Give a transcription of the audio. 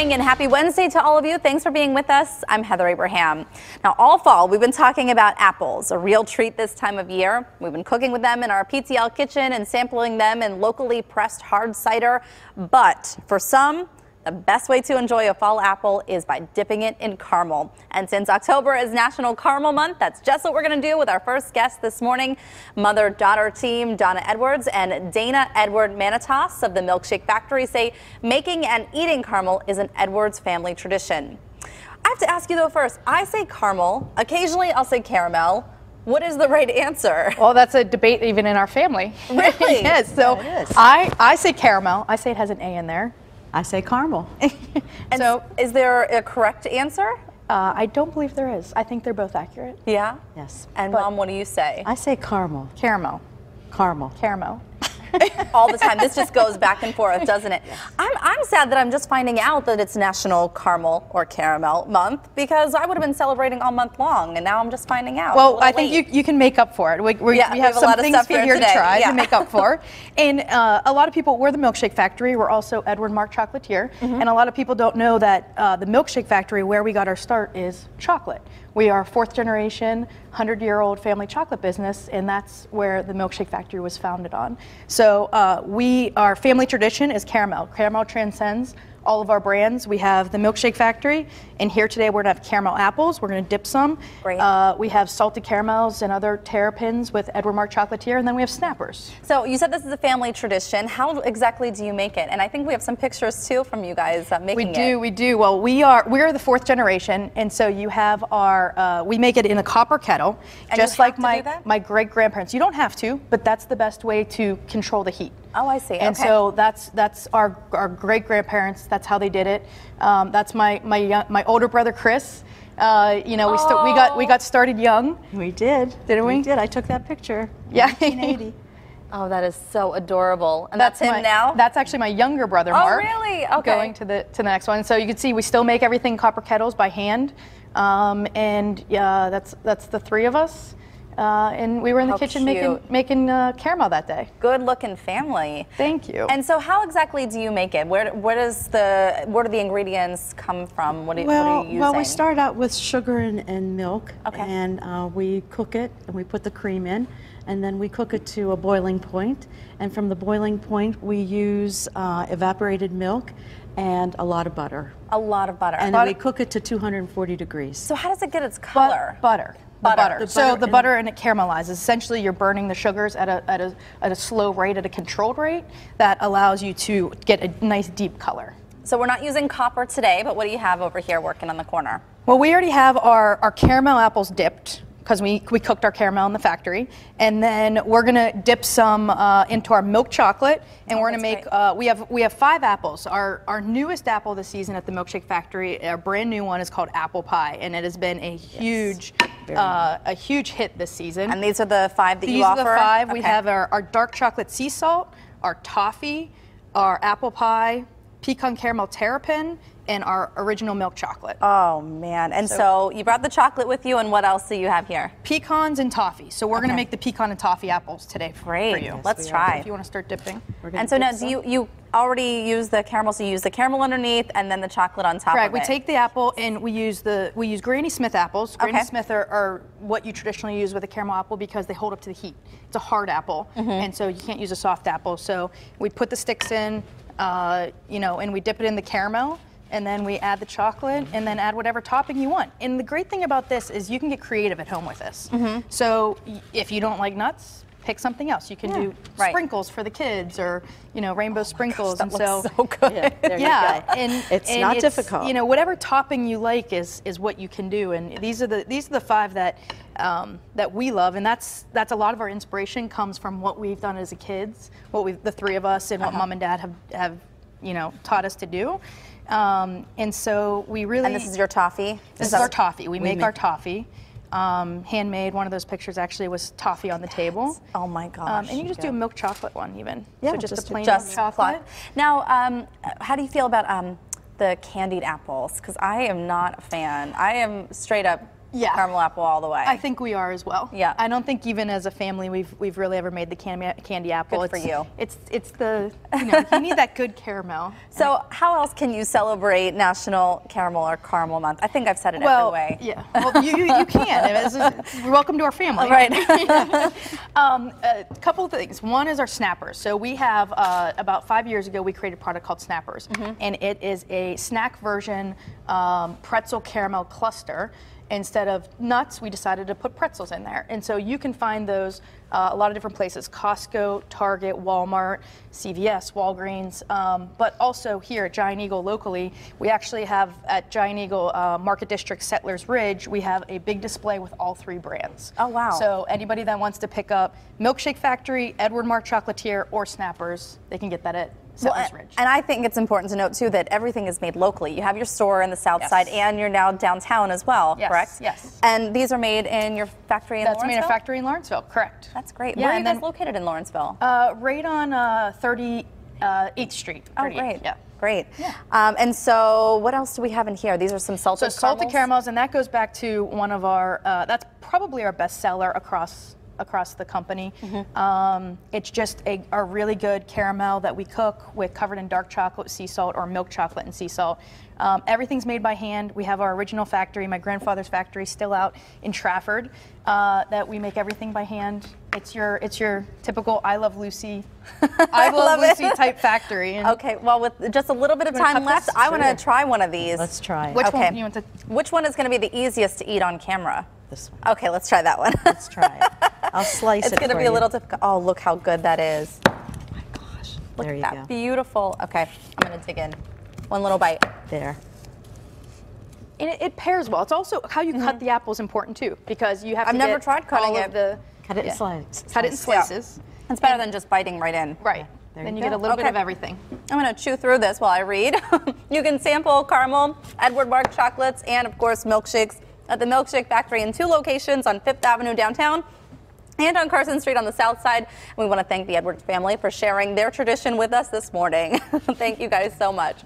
morning and happy Wednesday to all of you. Thanks for being with us. I'm Heather Abraham. Now, all fall, we've been talking about apples, a real treat this time of year. We've been cooking with them in our PTL kitchen and sampling them in locally pressed hard cider. But for some, the best way to enjoy a fall apple is by dipping it in caramel. And since October is National Caramel Month, that's just what we're going to do with our first guest this morning. Mother-daughter team Donna Edwards and Dana Edward Manitas of the Milkshake Factory say making and eating caramel is an Edwards family tradition. I have to ask you though first, I say caramel, occasionally I'll say caramel. What is the right answer? Well, that's a debate even in our family. Really? Yes, so yeah, it is. I say caramel. I say it has an A in there. I say caramel. And so, is there a correct answer? I don't believe there is. I think they're both accurate. Yeah? Yes. And Mom, what do you say? I say caramel. Caramel. Caramel. Caramel. All the time. This just goes back and forth, doesn't it? Yes. I'm sad that I'm just finding out that it's National Caramel or Caramel Month, because I would have been celebrating all month long, and now I'm just finding out. Well, I think you can make up for it. We have some things for you to try to make up for. And a lot of people, we're the Milkshake Factory. We're also Edward Mark Chocolatier. And a lot of people don't know that the Milkshake Factory, where we got our start, is chocolate. We are fourth generation, 100-year-old family chocolate business, and that's where the Milkshake Factory was founded on. So our family tradition is caramel. Caramel transcends all of our brands. We have the Milkshake Factory, and here today we're going to have caramel apples. We're going to dip some. Great. We have salted caramels and other terrapins with Edward Mark Chocolatier, and then we have snappers. So you said this is a family tradition. How exactly do you make it? And I think we have some pictures too from you guys making it. We do. Well, we are the fourth generation, and so you have our we make it in a copper kettle, and just like my great grandparents. You don't have to, but that's the best way to control the heat. Oh, I see. And so that's our great grandparents. That's how they did it. That's my older brother Chris. You know, we got started young. We did. Didn't we? We did. I took that picture. Yeah. 1980. Oh, that is so adorable. And that's him now? That's actually my younger brother, Mark. Oh, really? Okay. Going to the next one. So you can see we still make everything copper kettles by hand. And yeah, that's the three of us. And we were in the kitchen making caramel that day. Good looking family. Thank you. And so how exactly do you make it? Where do the ingredients come from? What are you using? Well, we start out with sugar and milk. Okay. And we cook it, and we put the cream in, and then we cook it to a boiling point. And from the boiling point, we use evaporated milk and a lot of butter. A lot of butter. And then we cook it to 240 degrees. So how does it get its color? Butter. Butter. So the butter and it caramelizes. Essentially, you're burning the sugars at a slow rate, at a controlled rate, that allows you to get a nice deep color. So we're not using copper today, but what do you have over here working on the corner? Well, we already have our caramel apples dipped, because we cooked our caramel in the factory, and then we're gonna dip some into our milk chocolate, and we're gonna make we have 5 apples. Our newest apple this season at the Milkshake Factory, our brand new one, is called apple pie, and it has been a huge hit this season. And these are the 5 that you offer? These are the 5. Okay. We have our dark chocolate sea salt, our toffee, our apple pie, pecan caramel terrapin, and our original milk chocolate. Oh man, and so you brought the chocolate with you, and what else do you have here? Pecans and toffee. So we're gonna make the pecan and toffee apples today for you. Yes, let's try. If you wanna start dipping. And so now, do you already use the caramel, so you use the caramel underneath and then the chocolate on top of it? We take the apple and we use Granny Smith apples. Granny Smith are what you traditionally use with a caramel apple because they hold up to the heat. It's a hard apple, and so you can't use a soft apple. So we put the sticks in, you know, and we dip it in the caramel, and then we add the chocolate, and then add whatever topping you want. And the great thing about this is you can get creative at home with this. So if you don't like nuts, pick something else. You can do sprinkles for the kids, or rainbow sprinkles. Gosh, that and looks so good. Yeah, and it's not difficult. You know, whatever topping you like is what you can do. And these are the 5 that that we love, and that's a lot of our inspiration comes from what we've done as a kids, the 3 of us, and what Mom and Dad have taught us to do. And so we really. And this is your toffee? This is our toffee. We make our toffee. Handmade. One of those pictures actually was toffee on the table. Oh my gosh. And you can just do a milk chocolate one even. Yeah, so just a plain milk chocolate. Now, how do you feel about the candied apples? Because I am not a fan. I am straight up Yeah. Caramel apple all the way. I think we are as well. Yeah. I don't think even as a family we've really ever made the candy apple. Good for you. It's the, you need that good caramel. So how else can you celebrate National Caramel or Caramel Month? I think I've said it every way. Yeah. Well, you can. You're welcome to our family. Right. A couple of things. One is our snappers. So we have, about 5 years ago, we created a product called Snappers. And it is a snack version pretzel caramel cluster. Instead of nuts, we decided to put pretzels in there. And so you can find those a lot of different places: Costco, Target, Walmart, CVS, Walgreens, but also here at Giant Eagle locally, we actually have at Giant Eagle Market District Settlers Ridge, we have a big display with all 3 brands. Oh, wow. So anybody that wants to pick up Milkshake Factory, Edward Mark Chocolatier, or Snappers, they can get that at Settlers Ridge. And I think it's important to note, too, that everything is made locally. You have your store in the south side, and you're now downtown as well, correct? Yes. And these are made in your factory in Lawrenceville? That's made in a factory in Lawrenceville, correct. That's great. Yeah, Where are you guys located in Lawrenceville? Right on 38th Street. Oh, great. Yeah. Great. Yeah. And so what else do we have in here? These are some salted salted caramels, and that goes back to one of our, that's probably our best seller across the company. It's just a really good caramel that we cook with, covered in dark chocolate, sea salt, or milk chocolate and sea salt. Everything's made by hand. We have our original factory, my grandfather's factory, still out in Trafford, that we make everything by hand. It's your typical I Love Lucy, I Love Lucy type factory. And okay, well, with just a little bit of time left, I want to try one of these. Let's try it. Which one you want to? Which one is going to be the easiest to eat on camera? This one. Okay, let's try that one. Let's try it. I'll slice it. It's going to be a little difficult. Oh, look how good that is. Oh my gosh. Look There at you that. go. Beautiful. Okay, I'm going to dig in. One little bite. There. And it pairs well. It's also how you cut the apple is important too, because you have to I've never tried cutting it. Cut it in slices. Cut it in slices. Yeah. It's better than just biting right in. Right. Then you get a little bit of everything. I'm going to chew through this while I read. You can sample caramel, Edward Mark chocolates, and of course milkshakes at the Milkshake Factory in 2 locations on 5th Avenue downtown and on Carson Street on the south side. We want to thank the Edwards family for sharing their tradition with us this morning. Thank you guys so much.